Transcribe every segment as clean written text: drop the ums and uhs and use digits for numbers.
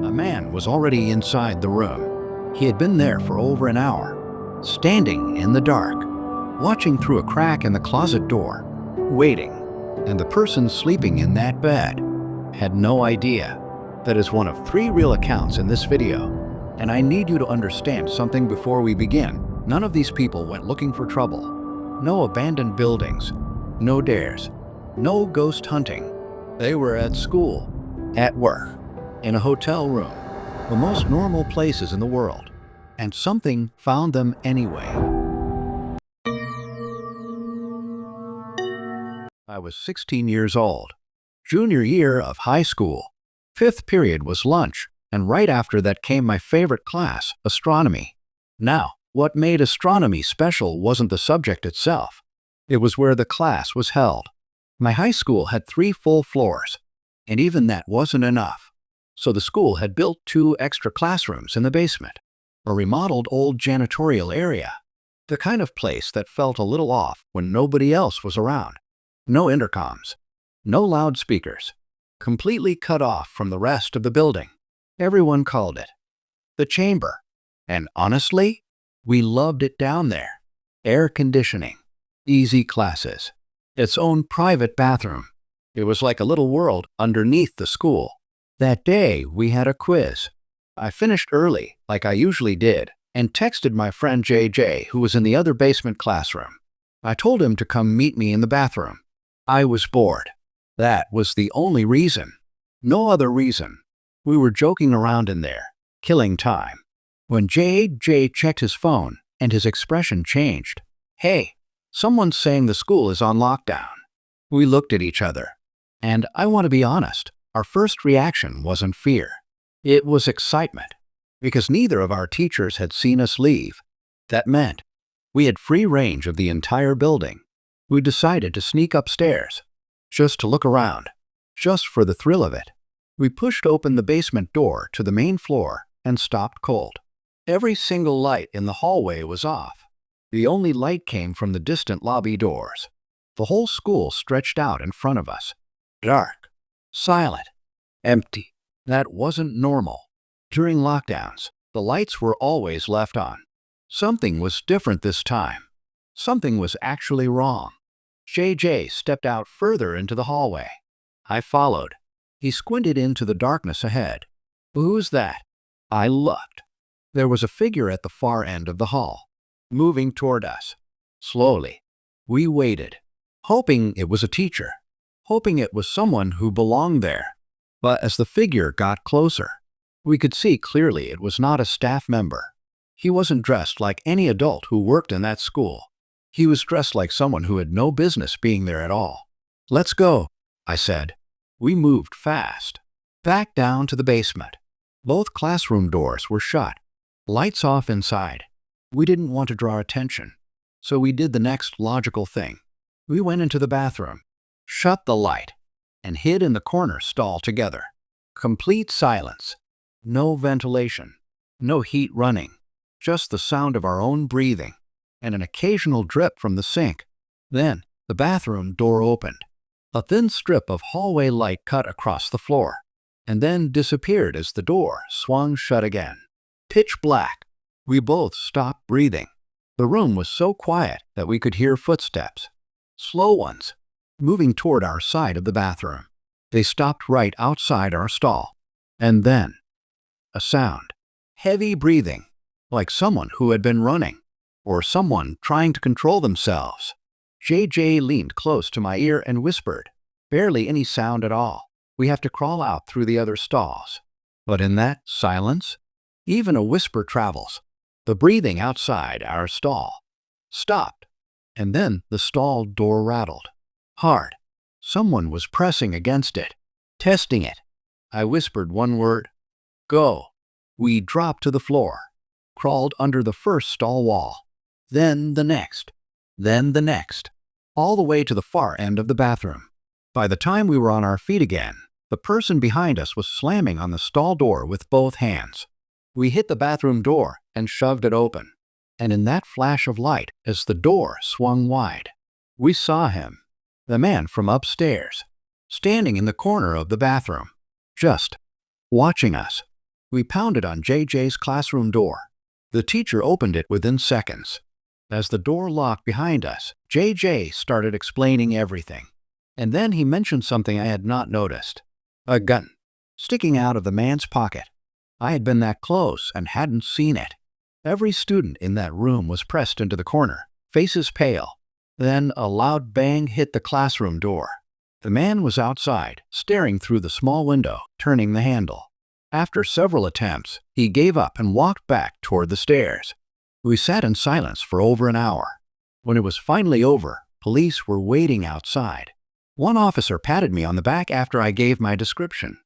A man was already inside the room. He had been there for over an hour, standing in the dark, watching through a crack in the closet door, waiting. And the person sleeping in that bed had no idea. That is one of 3 real accounts in this video. And I need you to understand something before we begin. None of these people went looking for trouble. No abandoned buildings, no dares, no ghost hunting. They were at school, at work, in a hotel room, the most normal places in the world. And something found them anyway. I was 16 years old, junior year of high school. 5th period was lunch, and right after that came my favorite class, astronomy. Now, what made astronomy special wasn't the subject itself. It was where the class was held. My high school had 3 full floors, and even that wasn't enough. So the school had built 2 extra classrooms in the basement, a remodeled old janitorial area, the kind of place that felt a little off when nobody else was around. No intercoms, no loudspeakers, completely cut off from the rest of the building. Everyone called it the chamber. And honestly, we loved it down there. Air conditioning, easy classes, its own private bathroom. It was like a little world underneath the school. That day, we had a quiz. I finished early, like I usually did, and texted my friend JJ, who was in the other basement classroom. I told him to come meet me in the bathroom. I was bored. That was the only reason. No other reason. We were joking around in there, killing time. When JJ checked his phone and his expression changed. Hey, someone's saying the school is on lockdown. We looked at each other. And I want to be honest, our first reaction wasn't fear. It was excitement, because neither of our teachers had seen us leave. That meant we had free range of the entire building. We decided to sneak upstairs, just to look around, just for the thrill of it. We pushed open the basement door to the main floor and stopped cold. Every single light in the hallway was off. The only light came from the distant lobby doors. The whole school stretched out in front of us. Dark, silent, empty. That wasn't normal. During lockdowns, the lights were always left on. Something was different this time. Something was actually wrong. JJ stepped out further into the hallway. I followed. He squinted into the darkness ahead. Who's that? I looked. There was a figure at the far end of the hall, moving toward us. Slowly. We waited, hoping it was a teacher, hoping it was someone who belonged there. But as the figure got closer, we could see clearly it was not a staff member. He wasn't dressed like any adult who worked in that school. He was dressed like someone who had no business being there at all. Let's go, I said. We moved fast, back down to the basement. Both classroom doors were shut, lights off inside. We didn't want to draw attention, so we did the next logical thing. We went into the bathroom, shut the light, and hid in the corner stall together. Complete silence. No ventilation, no heat running, just the sound of our own breathing and an occasional drip from the sink. Then the bathroom door opened. A thin strip of hallway light cut across the floor, and then disappeared as the door swung shut again. Pitch black. We both stopped breathing. The room was so quiet that we could hear footsteps, slow ones, moving toward our side of the bathroom. They stopped right outside our stall. And then, a sound. Heavy breathing, like someone who had been running, or someone trying to control themselves. JJ leaned close to my ear and whispered, barely any sound at all. We have to crawl out through the other stalls. But in that silence, even a whisper travels. The breathing outside our stall stopped, and then the stall door rattled. Hard. Someone was pressing against it, testing it. I whispered one word. Go. We dropped to the floor, crawled under the first stall wall, then the next, then the next, all the way to the far end of the bathroom. By the time we were on our feet again, the person behind us was slamming on the stall door with both hands. We hit the bathroom door and shoved it open. And in that flash of light, as the door swung wide, we saw him, the man from upstairs, standing in the corner of the bathroom, just watching us. We pounded on JJ's classroom door. The teacher opened it within seconds. As the door locked behind us, JJ started explaining everything. And then he mentioned something I had not noticed. A gun, sticking out of the man's pocket. I had been that close and hadn't seen it. Every student in that room was pressed into the corner, faces pale. Then a loud bang hit the classroom door. The man was outside, staring through the small window, turning the handle. After several attempts, he gave up and walked back toward the stairs. We sat in silence for over an hour. When it was finally over, police were waiting outside. One officer patted me on the back after I gave my description.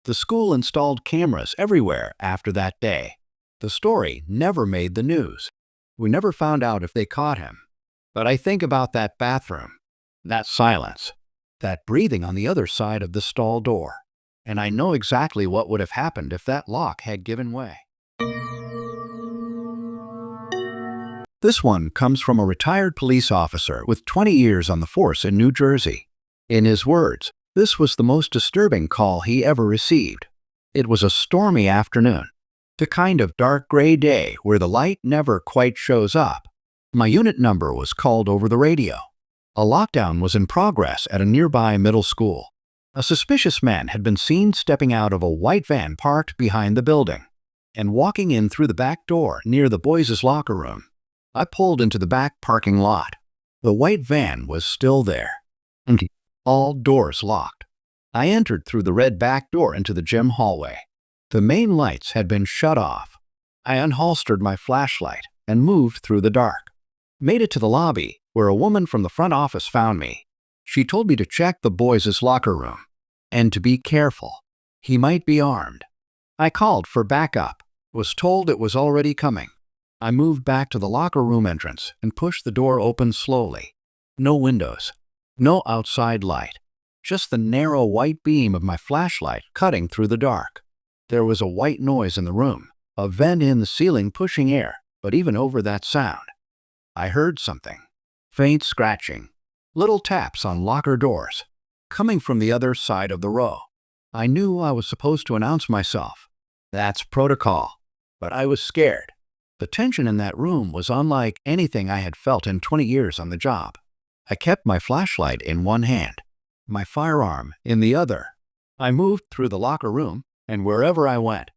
The school installed cameras everywhere after that day. The story never made the news. We never found out if they caught him. But I think about that bathroom, that silence, that breathing on the other side of the stall door. And I know exactly what would have happened if that lock had given way. This one comes from a retired police officer with 20 years on the force in New Jersey. In his words, this was the most disturbing call he ever received. It was a stormy afternoon, the kind of dark gray day where the light never quite shows up. My unit number was called over the radio. A lockdown was in progress at a nearby middle school. A suspicious man had been seen stepping out of a white van parked behind the building and walking in through the back door near the boys' locker room. I pulled into the back parking lot. The white van was still there, and all doors locked. I entered through the red back door into the gym hallway. The main lights had been shut off. I unholstered my flashlight and moved through the dark. Made it to the lobby, where a woman from the front office found me. She told me to check the boys' locker room and to be careful. He might be armed. I called for backup, was told it was already coming. I moved back to the locker room entrance and pushed the door open slowly. No windows, no outside light, just the narrow white beam of my flashlight cutting through the dark. There was a white noise in the room, a vent in the ceiling pushing air, but even over that sound, I heard something. Faint scratching, little taps on locker doors, coming from the other side of the row. I knew I was supposed to announce myself. That's protocol. But I was scared. The tension in that room was unlike anything I had felt in 20 years on the job. I kept my flashlight in one hand, my firearm in the other. I moved through the locker room, and wherever I went,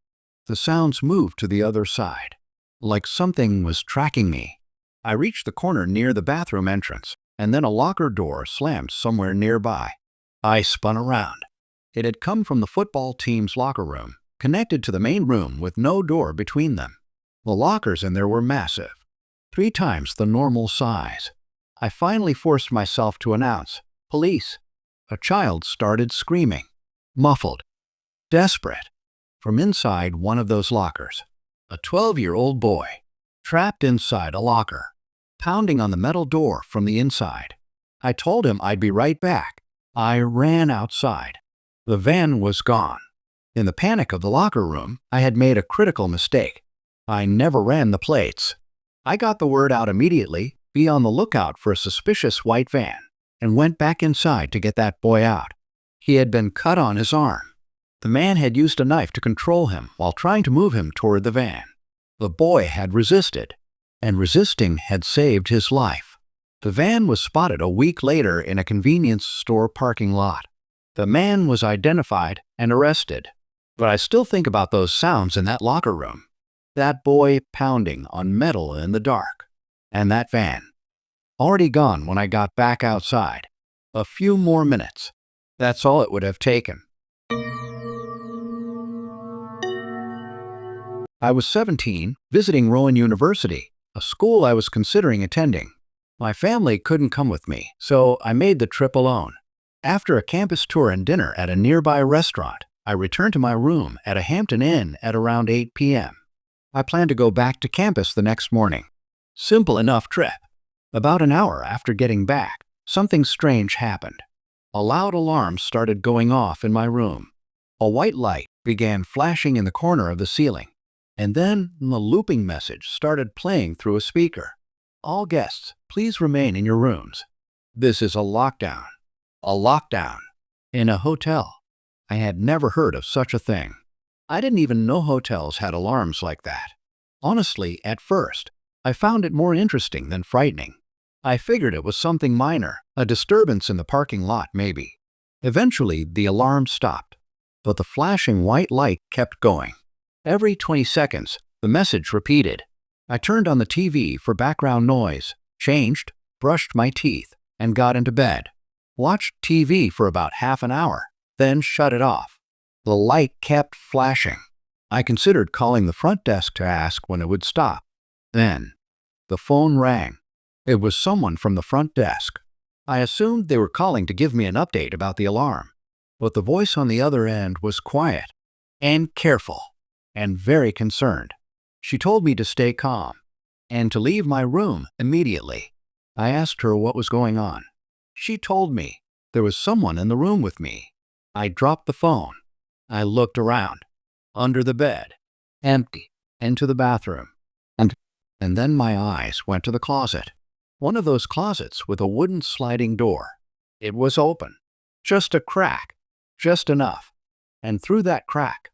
the sounds moved to the other side, like something was tracking me. I reached the corner near the bathroom entrance, and then a locker door slammed somewhere nearby. I spun around. It had come from the football team's locker room, connected to the main room with no door between them. The lockers in there were massive, 3 times the normal size. I finally forced myself to announce, "Police." A child started screaming, muffled, desperate, from inside one of those lockers. A 12-year-old boy, trapped inside a locker, pounding on the metal door from the inside. I told him I'd be right back. I ran outside. The van was gone. In the panic of the locker room, I had made a critical mistake. I never ran the plates. I got the word out immediately, be on the lookout for a suspicious white van, and went back inside to get that boy out. He had been cut on his arm. The man had used a knife to control him while trying to move him toward the van. The boy had resisted, and resisting had saved his life. The van was spotted a week later in a convenience store parking lot. The man was identified and arrested. But I still think about those sounds in that locker room. That boy pounding on metal in the dark. And that van. Already gone when I got back outside. A few more minutes. That's all it would have taken. I was 17, visiting Rowan University, a school I was considering attending. My family couldn't come with me, so I made the trip alone. After a campus tour and dinner at a nearby restaurant, I returned to my room at a Hampton Inn at around 8 p.m. I planned to go back to campus the next morning. Simple enough trip. About an hour after getting back, something strange happened. A loud alarm started going off in my room. A white light began flashing in the corner of the ceiling, and then the looping message started playing through a speaker. All guests, please remain in your rooms. This is a lockdown. A lockdown. In a hotel. I had never heard of such a thing. I didn't even know hotels had alarms like that. Honestly, at first, I found it more interesting than frightening. I figured it was something minor, a disturbance in the parking lot maybe. Eventually, the alarm stopped, but the flashing white light kept going. Every 20 seconds, the message repeated. I turned on the TV for background noise, changed, brushed my teeth, and got into bed. Watched TV for about half an hour, then shut it off. The light kept flashing. I considered calling the front desk to ask when it would stop. Then, the phone rang. It was someone from the front desk. I assumed they were calling to give me an update about the alarm, but the voice on the other end was quiet and careful and very concerned. She told me to stay calm and to leave my room immediately. I asked her what was going on. She told me there was someone in the room with me. I dropped the phone. I looked around, under the bed, empty, into the bathroom, and then my eyes went to the closet. One of those closets with a wooden sliding door. It was open, just a crack, just enough. And through that crack,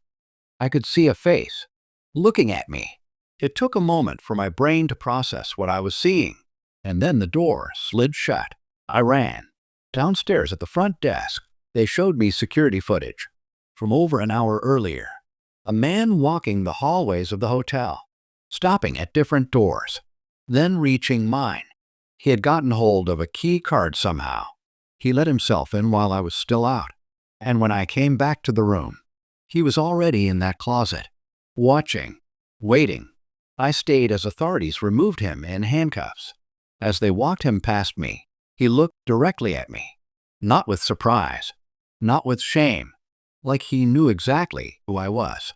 I could see a face, looking at me. It took a moment for my brain to process what I was seeing, and then the door slid shut. I ran. Downstairs at the front desk, they showed me security footage from over an hour earlier. A man walking the hallways of the hotel, stopping at different doors, then reaching mine. He had gotten hold of a key card somehow. He let himself in while I was still out, and when I came back to the room, he was already in that closet, watching, waiting. I stayed as authorities removed him in handcuffs. As they walked him past me, he looked directly at me, not with surprise, not with shame, like he knew exactly who I was.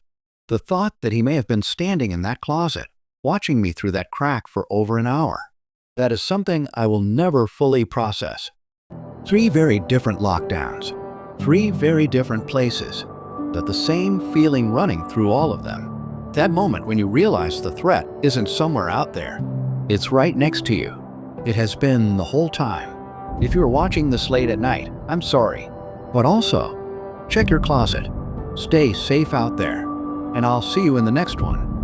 The thought that he may have been standing in that closet, watching me through that crack for over an hour, that is something I will never fully process. 3 very different lockdowns, 3 very different places, but the same feeling running through all of them. That moment when you realize the threat isn't somewhere out there. It's right next to you. It has been the whole time. If you're watching this late at night, I'm sorry. But also, check your closet. Stay safe out there, and I'll see you in the next one.